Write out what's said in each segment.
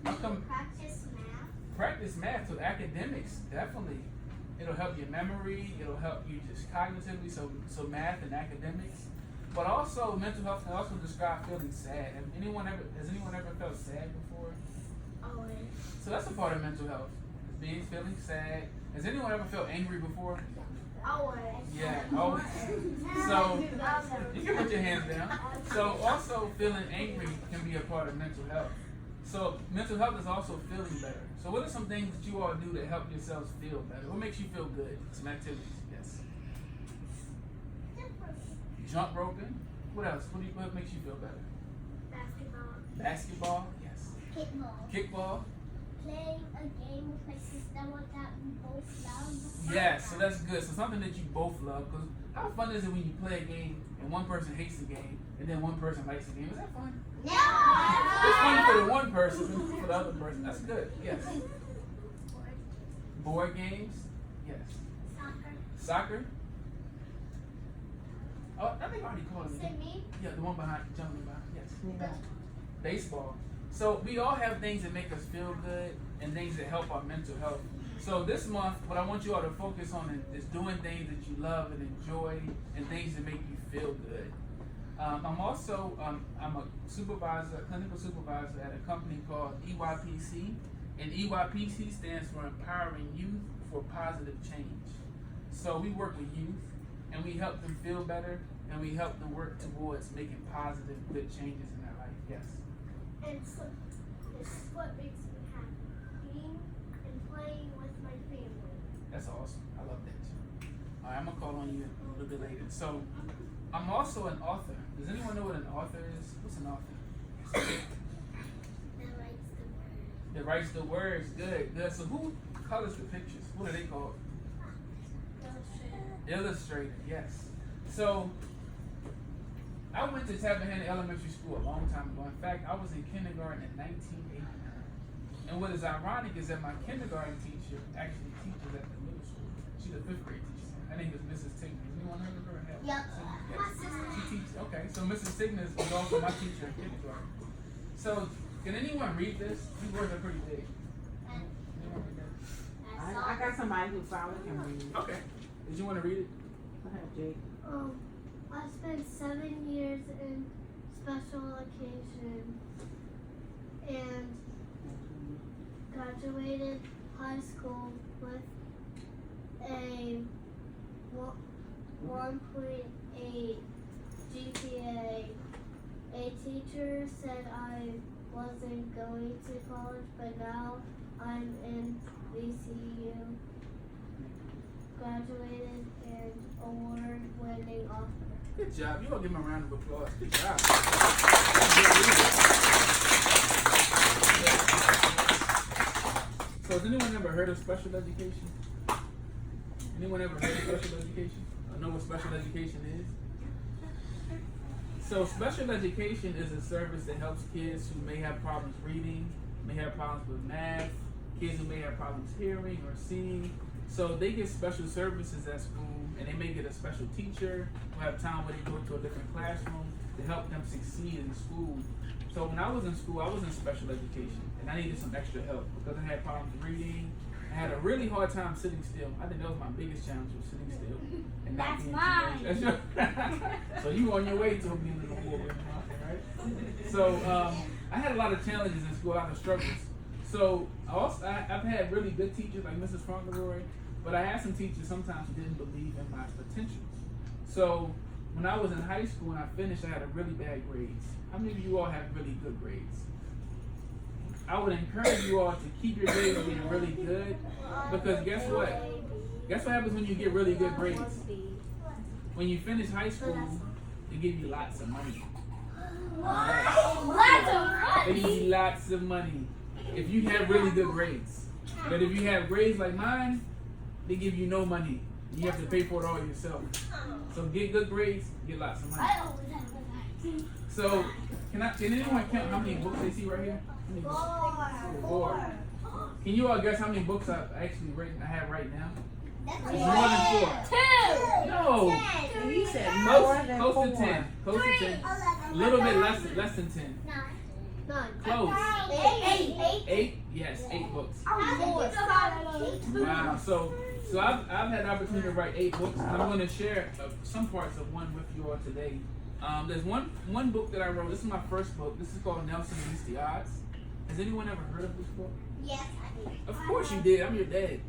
How come? Practice math. Practice math, so academics, definitely. It'll help your memory, it'll help you just cognitively, so math and academics. But also, mental health can also describe feeling sad. Has anyone ever felt sad before? Always. So that's a part of mental health, feeling sad. Has anyone ever felt angry before? Always. Yeah, always. So, you can put your hands down. So also, feeling angry can be a part of mental health. So mental health is also feeling better. So what are some things that you all do to help yourselves feel better? What makes you feel good? Some activities, yes. Jump roping. What else? What makes you feel better? Basketball. Basketball, yes. Kickball. Kickball. Playing a game with my sister that we both love. Yes, so that's good. So something that you both love. Because how fun is it when you play a game and one person hates the game and then one person likes the game? Is that fun? No. It's fun for the one person and for the other person. That's good. Yes. Board games. Yes. Soccer. Oh, I think I already called it. Me? Yeah, the one behind, jumping behind. Yes. Baseball. So we all have things that make us feel good and things that help our mental health. So this month, what I want you all to focus on is doing things that you love and enjoy and things that make you feel good. I'm also I'm a supervisor, clinical supervisor at a company called EYPC, and EYPC stands for Empowering Youth for Positive Change. So we work with youth, and we help them feel better, and we help them work towards making positive, good changes in their life. Yes. And so, this is what makes me happy. Being and playing with my family. That's awesome. I love that too. All right, I'm gonna call on you a little bit later. So, I'm also an author. Does anyone know what an author is? What's an author? That writes the words. That writes the words. Good, good. So who colors the pictures? What are they called? Illustrator. Yes. So, I went to Tappahannock Elementary School a long time ago. In fact, I was in kindergarten in 1989. And what is ironic is that my kindergarten teacher actually teaches at the middle school. She's a 5th grade teacher. Her name is Mrs. Tigner. Anyone heard of her? Yep. Yes. She teaches. Okay, so Mrs. Tigner was also my teacher in kindergarten. So, can anyone read this? These words are pretty big. Anyone read that? I got somebody who probably can read it. Okay. Did you want to read it? Go ahead, Jake. I spent 7 years in special education and graduated high school with a 1.8 GPA. A teacher said I wasn't going to college, but now I'm in VCU. Graduated and award-winning author. Good job. You all give him a round of applause. Good job. So has anyone ever heard of special education? Anyone ever heard of special education? Or know what special education is? So special education is a service that helps kids who may have problems reading, may have problems with math, kids who may have problems hearing or seeing. So they get special services at school, and they may get a special teacher who have time where they go to a different classroom to help them succeed in school. So when I was in school, I was in special education, and I needed some extra help because I had problems reading. I had a really hard time sitting still. I think that was my biggest challenge, was sitting still. And not being too much. So you on your way to being in the war, right? So I had a lot of challenges in school, a lot of struggles. So I've had really good teachers like Mrs. Fauntleroy, but I had some teachers sometimes who didn't believe in my potential. So when I was in high school and I finished, I had a really bad grades. How many of you all have really good grades? I would encourage you all to keep your grades being really good, because guess what? Guess what happens when you get really good grades? When you finish high school, they give you lots of money. They give you lots of money if you have really good grades. But if you have grades like mine, they give you no money. You have to pay for it all yourself. So get good grades, get lots of money. So can anyone count how many books they see right here? Four. Can you all guess how many books I have right now? It's more than 4. No. He said more than Close 4. to 10. Close to 10. A little bit less than 10. 9. Close. 8. 8? Yes, 8 books. Wow. Wow. So I've had the opportunity to write 8 books, and I'm going to share some parts of one with you all today. There's one book that I wrote. This is my first book. This is called Nelson Beats the Odds. Has anyone ever heard of this book? Yes, I did. Of course you did. I'm your dad.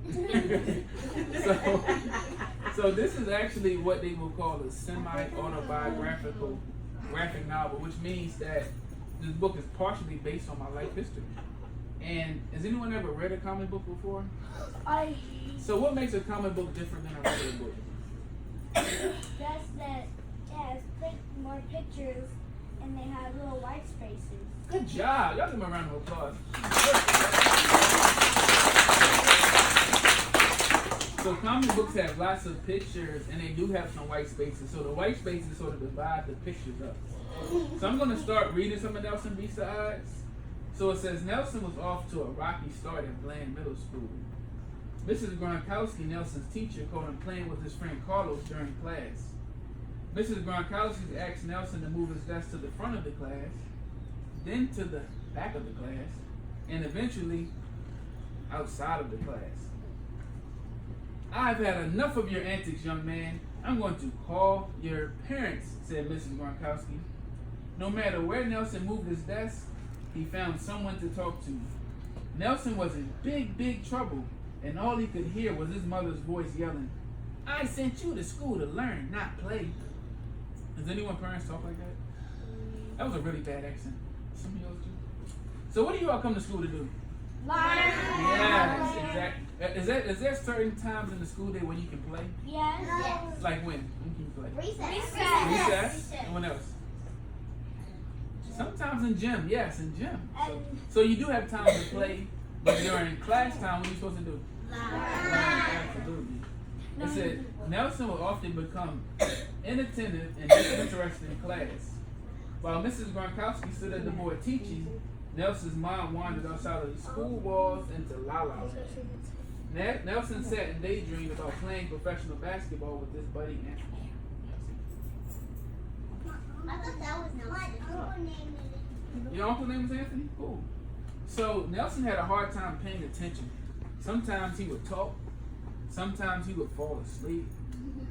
so this is actually what they will call a semi-autobiographical graphic novel, which means that this book is partially based on my life history. And has anyone ever read a comic book before? So what makes a comic book different than a regular book? That's that it has more pictures and they have little white spaces. Good job. Y'all give me a round of applause. So comic books have lots of pictures and they do have some white spaces. So the white spaces sort of divide the pictures up. So I'm going to start reading some of Nelson Beats the Odds. So it says, Nelson was off to a rocky start at Bland Middle School. Mrs. Gronkowski, Nelson's teacher, caught him playing with his friend Carlos during class. Mrs. Gronkowski asked Nelson to move his desk to the front of the class, then to the back of the class, and eventually outside of the class. I've had enough of your antics, young man. I'm going to call your parents, said Mrs. Gronkowski. No matter where Nelson moved his desk, he found someone to talk to. Nelson was in big trouble, and all he could hear was his mother's voice yelling, I sent you to school to learn, not play. Does anyone parents talk like that? That was a really bad accent. Some of y'all do. So what do you all come to school to do? Learn. Yes, exactly. Is there certain times in the school day when you can play? Yes. Like when? When can you play? Recess. Recess? And what else? Sometimes in gym. Yes, in gym. So you do have time to play, but during class time, what are you supposed to do? Learn. Absolutely. It said, Nelson would often become inattentive and disinterested in class. While Mrs. Gronkowski stood at the board teaching, Nelson's mind wandered outside of the school walls into La La Land. Nelson sat and daydreamed about playing professional basketball with his buddy Anthony. I thought that was Nelson. Your uncle's name was Anthony? Cool. So Nelson had a hard time paying attention. Sometimes he would talk, sometimes he would fall asleep,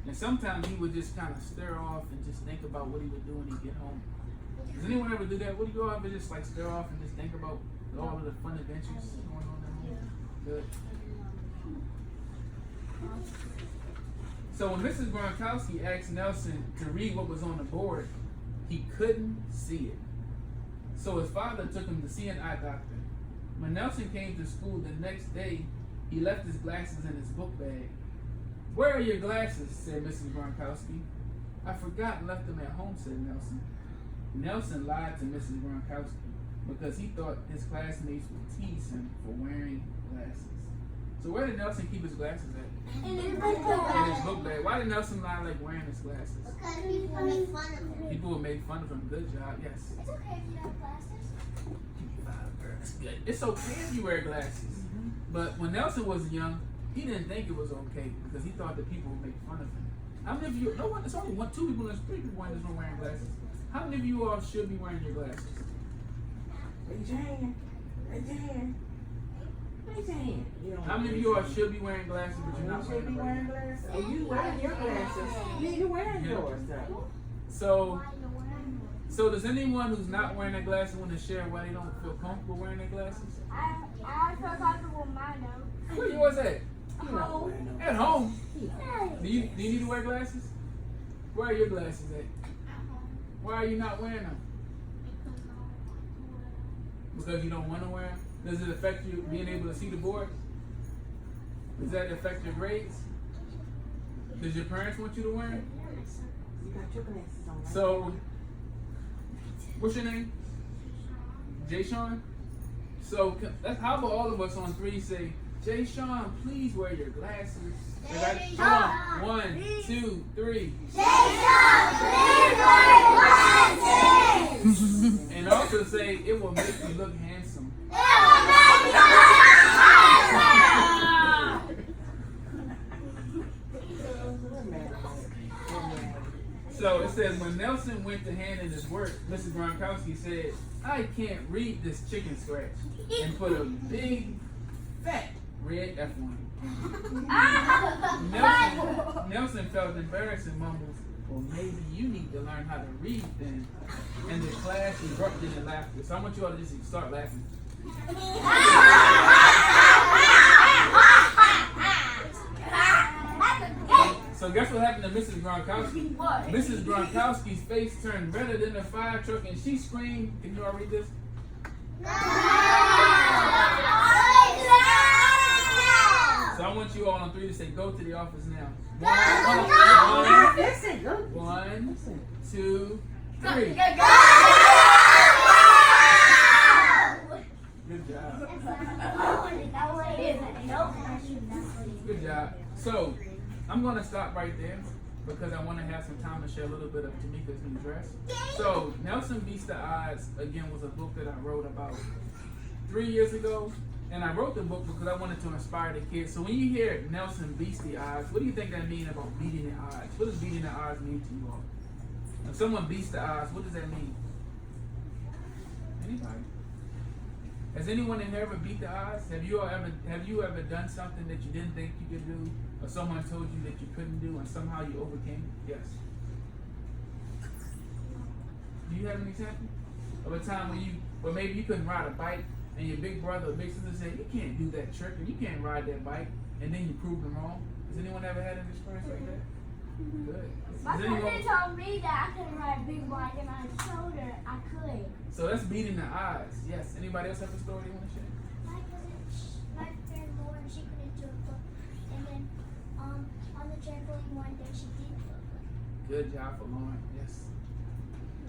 and sometimes he would just kind of stare off and just think about what he would do when he get home. Does anyone ever do that? Would you go ever just like stare off and just think about all of the fun adventures going on at home? Good. So when Mrs. Gronkowski asked Nelson to read what was on the board, he couldn't see it. So his father took him to see an eye doctor. When Nelson came to school the next day, he left his glasses in his book bag. Where are your glasses? Said Mrs. Gronkowski. I forgot and left them at home, said Nelson. Nelson lied to Mrs. Gronkowski because he thought his classmates would tease him for wearing glasses. So where did Nelson keep his glasses at? In his In his book bag. Why did Nelson lie like wearing his glasses? Because people make fun of him. People would make fun of him. Good job. Yes. It's okay if you have glasses. That's good. It's okay if you wear glasses. But when Nelson was young, he didn't think it was okay because he thought that people would make fun of him. How many of you, no one, it's only one, two people, there's three people in this room wearing glasses. How many of you all should be wearing your glasses? Raise your hand. Raise your hand. Raise your hand. How many of you all should be wearing glasses but you're You not should be wearing wearing glasses? glasses. Oh, you wearing your glasses. You wearing Yeah. yours though. So does anyone who's not wearing their glasses want to share why they don't feel comfortable wearing their glasses? I feel comfortable with mine though. Where yours at? You not wearing no. At home. Yeah. Do you need to wear glasses? Where are your glasses at? Why are you not wearing them? Because you don't want to wear them? Does it affect you being able to see the board? Does that affect your grades? Does your parents want you to wear them? You got your glasses on. Right? So, what's your name? Jay Sean? So, how about all of us on 3 say, Jay Sean, please wear your glasses. Come on. 1, 2, 3. And also say, it will make you look handsome. So it says, when Nelson went to hand in his work, Mrs. Gronkowski said, I can't read this chicken scratch, and put a big, fat red F on it. Nelson felt embarrassed and mumbled, well, maybe you need to learn how to read then. And the class erupted in laughter. So I want you all to just start laughing. So guess what happened to Mrs. Gronkowski? What? Mrs. Gronkowski's face turned redder than a fire truck, and she screamed. Can you all read this? So I want you all on 3 to say, go to the office now. Listen, go. 1, 2, 3. Good job. Good job. So I'm going to stop right there because I want to have some time to share a little bit of Tamika's new dress. So Nelson Beats the Odds, again, was a book that I wrote about 3 years ago. And I wrote the book because I wanted to inspire the kids. So when you hear Nelson beats the odds, what do you think that means about beating the odds? What does beating the odds mean to you all? If someone beats the odds, what does that mean? Anybody? Has anyone in here ever beat the odds? Have you ever done something that you didn't think you could do, or someone told you that you couldn't do, and somehow you overcame it? Yes. Do you have an example of a time where maybe you couldn't ride a bike, and your big brother or big sister said, you can't do that trick, and you can't ride that bike, and then you proved them wrong? Has anyone ever had an experience like that? Good. My cousin told me that I couldn't ride a big bike, and I showed her I could. So that's beating the odds. Yes. Anybody else have a story they want to share? My friend Lauren, she couldn't do it, and then on the trampoline one day she did it. Good job for Lauren. Yes.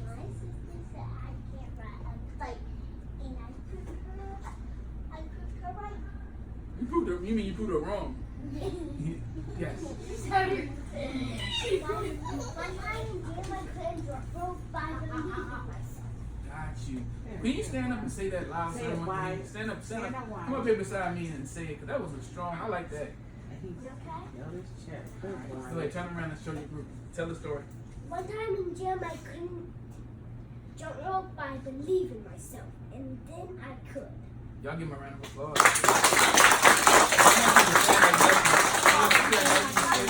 My sister said I can't ride a bike, and I proved her right. You proved her. You mean you proved her wrong? Yes. One time in gym, my cleanse were broke by the myself. Got you. Can you stand up and say that loud? Say it wide. Stand up. Stand up wide. Come up here beside me and say it, because that was a strong. I like that. Go ahead, turn around and show your group. Tell the story. One time in gym, I couldn't jump rope, but I believe in myself, and then I could. Y'all give him a round of applause. I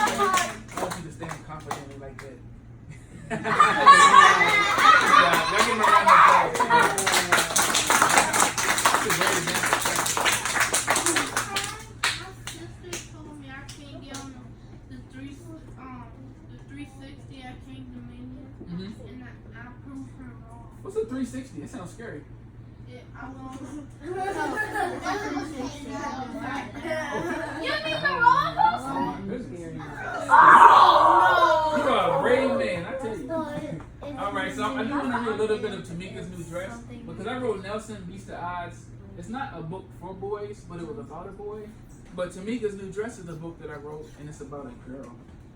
want you to stand confidently like that. Y'all give him a round of applause. That's a great example. My sister told me I can't get on the 360 at King Dominion, and I proved her wrong. What's a 360? It sounds scary. I was You think we're wrong? Oh my goodness. You are a brave man, I tell you. Alright, so I do want to read a little bit of Tamika's new dress because I wrote Nelson Beats the Odds. It's not a book for boys, but it was about a boy. But Tamika's new dress is a book that I wrote, and it's about a girl.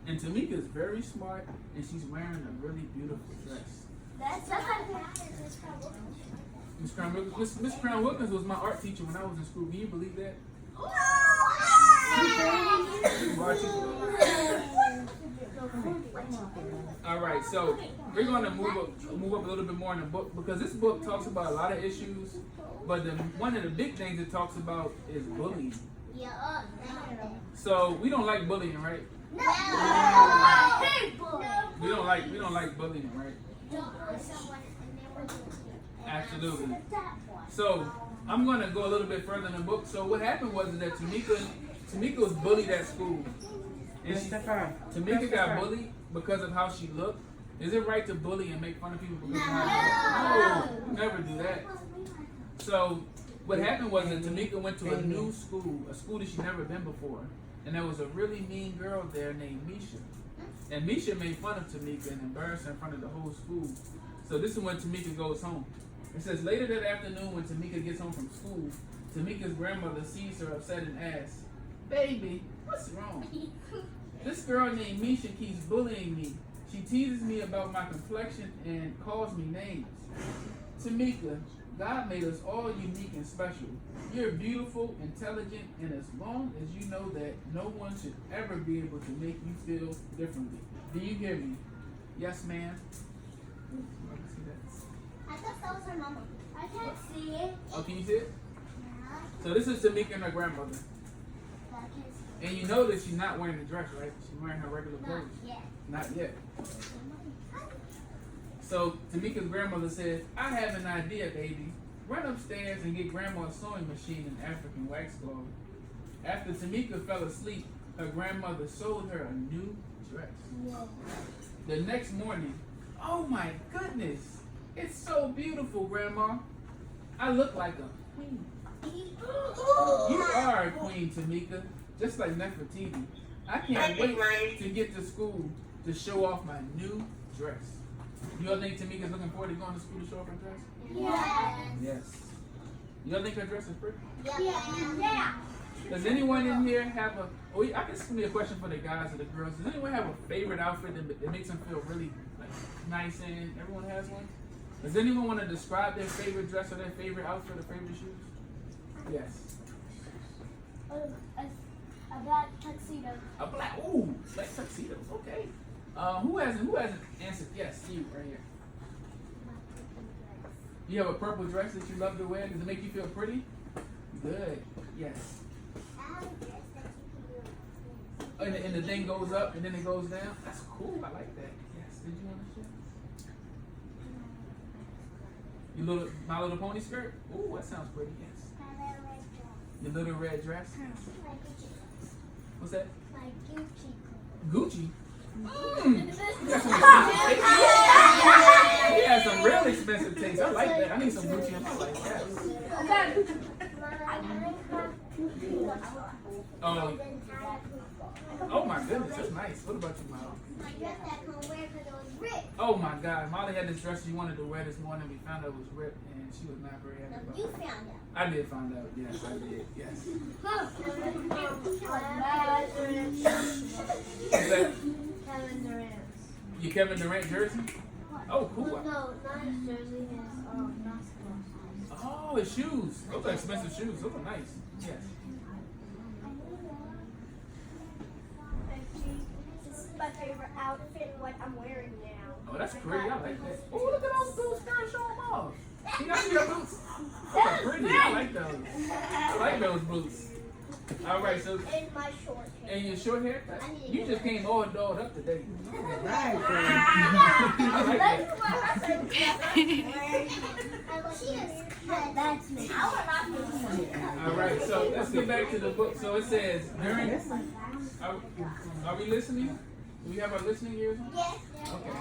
And Tamika is very smart, and she's wearing a really beautiful dress. That's Miss Crown Wilkins was my art teacher when I was in school. Can you believe that? All right, so we're going to move up a little bit more in the book because this book talks about a lot of issues, but one of the big things it talks about is bullying. Yeah. So we don't like bullying, right? No. I hate bullying. We don't like bullying, right? Absolutely. So I'm going to go a little bit further in the book. So what happened was that Tamika was bullied at school. And Tamika got bullied because of how she looked. Is it right to bully and make fun of people because of how they look? No, never do that. So what happened was that Tamika went to a new school, a school that she'd never been before. And there was a really mean girl there named Misha. And Misha made fun of Tamika and embarrassed her in front of the whole school. So this is when Tamika goes home. It says, later that afternoon when Tamika gets home from school, Tamika's grandmother sees her upset and asks, baby, what's wrong? This girl named Misha keeps bullying me. She teases me about my complexion and calls me names. Tamika, God made us all unique and special. You're beautiful, intelligent, and as long as you know that, no one should ever be able to make you feel differently. Do you hear me? Yes, ma'am. Oh, I can see that. I thought that was her mama. I can't see it. Oh, can you see it? Yeah. So this is Tamika and her grandmother. I can't see. And you know that she's not wearing the dress, right? She's wearing her regular Not clothes. yet. Not yet. So Tamika's grandmother said, I have an idea, baby. Run upstairs and get grandma's sewing machine and African wax glove. After Tamika fell asleep, her grandmother sewed her a new dress. Whoa. The next morning, oh my goodness, it's so beautiful, Grandma. I look like a queen. You are a queen, Tamika, just like Nefertiti. I can't wait to get to school to show off my new dress. You all think Tamika's looking forward to going to school to show off her dress? Yes. Yes. You all think her dress is pretty? Yeah. Does anyone in here have a? Oh, I guess this can be a question for the guys or the girls. Does anyone have a favorite outfit that makes them feel really like nice in? Everyone has one. Does anyone want to describe their favorite dress or their favorite outfit or favorite shoes? Yes. A black tuxedo. A black. Ooh, black tuxedos. Okay. Who hasn't answered? Yes, you right here. You have a purple dress that you love to wear. Does it make you feel pretty? Good. Yes. I have a dress that you can do. And the thing goes up and then it goes down. That's cool. I like that. Yes. Did you want to share? Your little My Little Pony skirt? Ooh, that sounds pretty. Yes. My little red dress. Your little red dress? My Gucci dress. What's that? My Gucci. Gucci. You got some expensive taste. You got some real expensive taste. I like that. I need some Gucci in my life. Yes. Oh my goodness, that's nice. What about you, Molly? My dress that I couldn't wear because it was ripped. Oh my God, Molly had this dress she wanted to wear this morning. We found out it was ripped, and she was not very happy No, about you it. found out. I did find out. Yes, I did. Yes. What's that? Kevin Durant. Your Kevin Durant jersey? Oh, cool. No, not his jersey, his basketball. Oh, his shoes. Those are expensive shoes. Those are nice. Yes. This is my favorite outfit, what I'm wearing now. Oh, that's pretty. I like that. Oh, look at those boots. Girl, show them off. You got your boots. Those are pretty. I like those. I like those boots. All right, so And my short hair. and your short haircut. You just came all dolled up today. Right. I like that. That's me. All right, so let's get back to the book. So it says during. Are we listening? Do we have our listening ears on? Yes. Okay.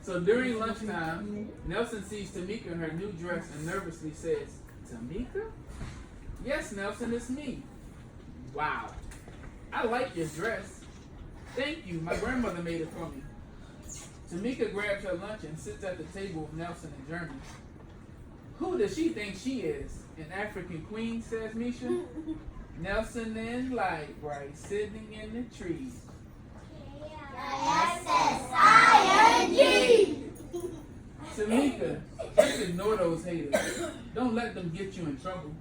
So during lunchtime, Nelson sees Tamika in her new dress and nervously says, "Tamika? Yes, Nelson, it's me. Wow. I like your dress. Thank you. My grandmother made it for me." Tamika grabs her lunch and sits at the table with Nelson and Jeremy. "Who does she think she is? An African queen," says Misha. Nelson and Lightbright sitting in the trees. Tamika, just ignore those haters. Don't let them get you in trouble.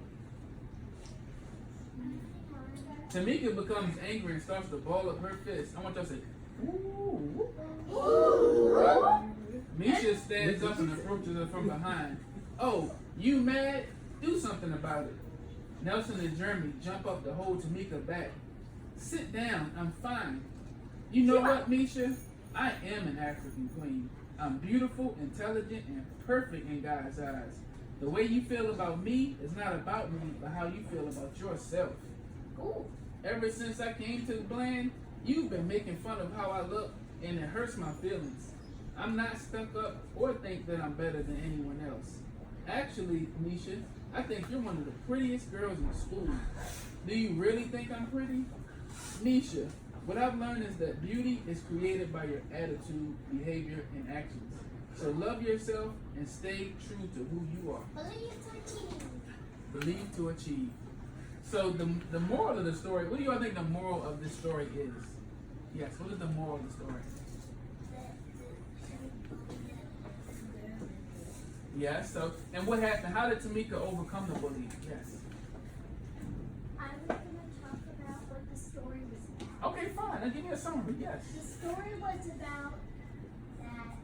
Tamika becomes angry and starts to ball up her fist. I want y'all to say, ooh. Misha stands up and approaches her from behind. "Oh, you mad? Do something about it." Nelson and Jeremy jump up to hold Tamika back. "Sit down, I'm fine. You know what, Misha? I am an African queen. I'm beautiful, intelligent, and perfect in God's eyes. The way you feel about me is not about me, but how you feel about yourself. Ever since I came to the Bland, you've been making fun of how I look, and it hurts my feelings. I'm not stuck up or think that I'm better than anyone else. Actually, Misha, I think you're one of the prettiest girls in school. Do you really think I'm pretty? Misha, what I've learned is that beauty is created by your attitude, behavior, and actions. So love yourself and stay true to who you are. Believe to achieve." So the moral of the story, what do you all think the moral of this story is? Yes, what is the moral of the story? Yes, so, and what happened? How did Tamika overcome the bullying? Yes. I was going to talk about what the story was about. Okay, fine. Now give me a summary. Yes. The story was about that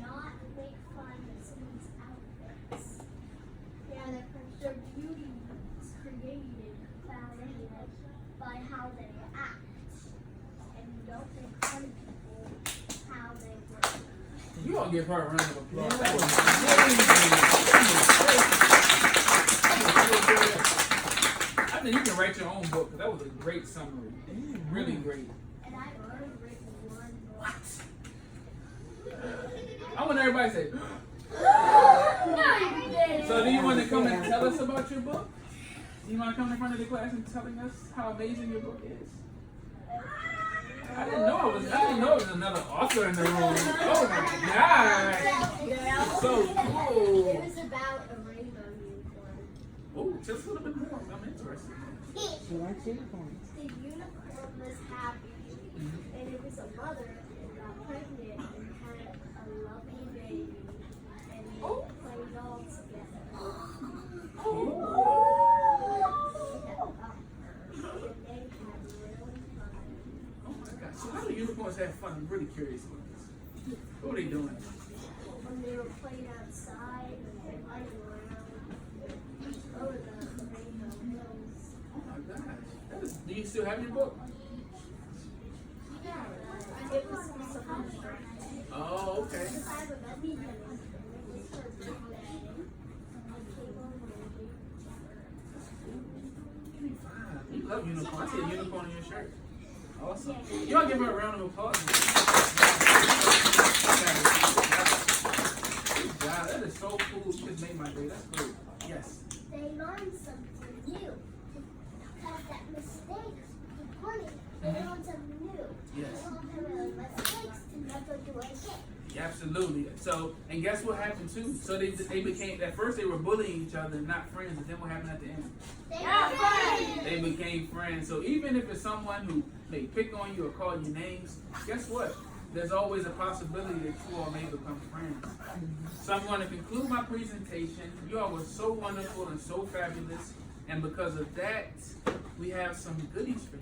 not make fun of someone's outfits. Yeah, their beauty is created By how they act. And you don't make fun of people how they work. You all give her a round of applause. Yeah. That was amazing. I think you can write your own book, 'cause that was a great summary. Really great. And I've only written one book. What? I want everybody to say, No, you didn't. so do you want to come and tell us about your book? Do you want to come in front of the class and telling us how amazing your book is? I didn't know it was another author in the room. Oh my God. So cool. It was about a rainbow unicorn. Oh, just a little bit more. I'm interested. She likes unicorns. The unicorn was happy, and it was a mother that got pregnant and had a lovely baby, and they played all together. And they had really fun. Oh my God. So how do unicorns have fun? I'm really curious about this. What are they doing? When they were playing outside and flying around over the rainbow hills. Oh my gosh. Do you still have your book? Yeah, it was someone's birthday. Oh, okay. Because I remember it was her birthday. I came over and You love unicorn. I see a unicorn in your shirt. Awesome. You all give her a round of applause. Good job. That is so cool. You just made my day. That's great. Yes. they learned something new. Because that mistakes, learning, they learned something new. Yes. They learned from their mistakes to never do it again. Yeah, absolutely. So, and guess what happened too? So they became, at first they were bullying each other, not friends, and then what happened at the end? They were friends. They became friends. So even if it's someone who may pick on you or call you names, guess what? There's always a possibility that you all may become friends. So I'm going to conclude my presentation. You all were so wonderful and so fabulous. And because of that, we have some goodies for